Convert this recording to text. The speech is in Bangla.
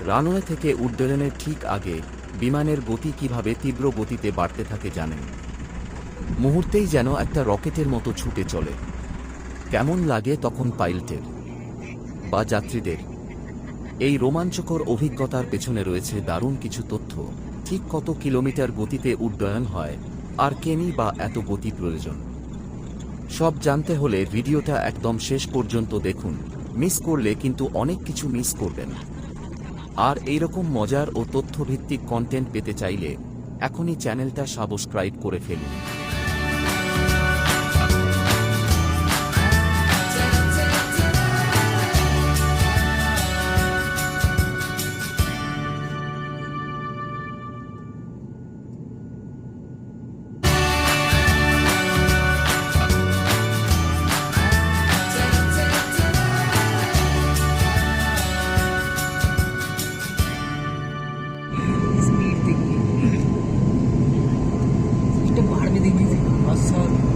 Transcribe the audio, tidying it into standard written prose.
রানওয়ে থেকে উড্ডয়নের ঠিক আগে বিমানের গতি কিভাবে তীব্র গতিতে বাড়তে থাকে জানেন? মুহূর্তেই যেন একটা রকেটের মতো ছুটে চলে। কেমন লাগে তখন পাইলটের বা যাত্রীদের? এই রোমাঞ্চকর অভিজ্ঞতার পেছনে রয়েছে দারুণ কিছু তথ্য। ঠিক কত কিলোমিটার গতিতে উড্ডয়ন হয়, আর কেনই বা এত গতি প্রয়োজন? সব জানতে হলে ভিডিওটা একদম শেষ পর্যন্ত দেখুন। মিস করলে কিন্তু অনেক কিছু মিস করবেন। আর এইরকম মজার ও তথ্যভিত্তিক কন্টেন্ট পেতে চাইলে এখনই চ্যানেলটা সাবস্ক্রাইব করে ফেলুন। स्पीड देखिए, सिस्टम बाहर में देखिए, बस और